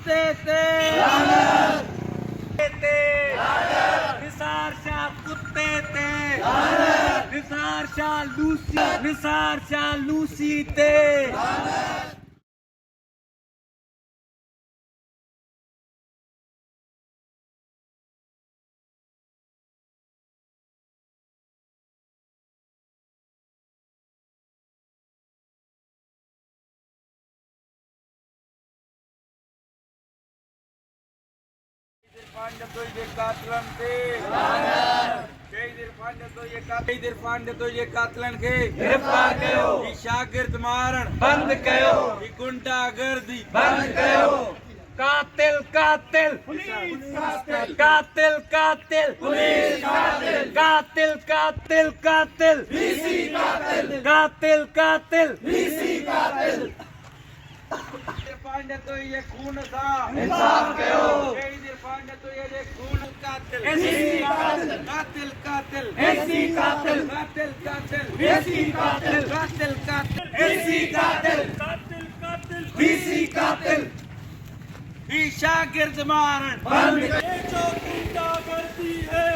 कुत्ते ते निसार शाह कुत्ते ते निसार शाह लूसी ते शागिर्द मारण बंद कयो गुंडागर्दी बंद कयो कातिल कातिल कातिल कातिल कातिल कातिल कातिल कातिल कातिल पांडे तो ये खून था इंसाफ करो पांडे तो ये खून कातिल कातिल कातिल ऐसी कातिल कातिल कातिल ऐसी कातिल कातिल कातिल ऐसी कातिल कातिल कातिल बीसी कातिल भी शागिर्द मारण बंद जो गुंडागर्दी है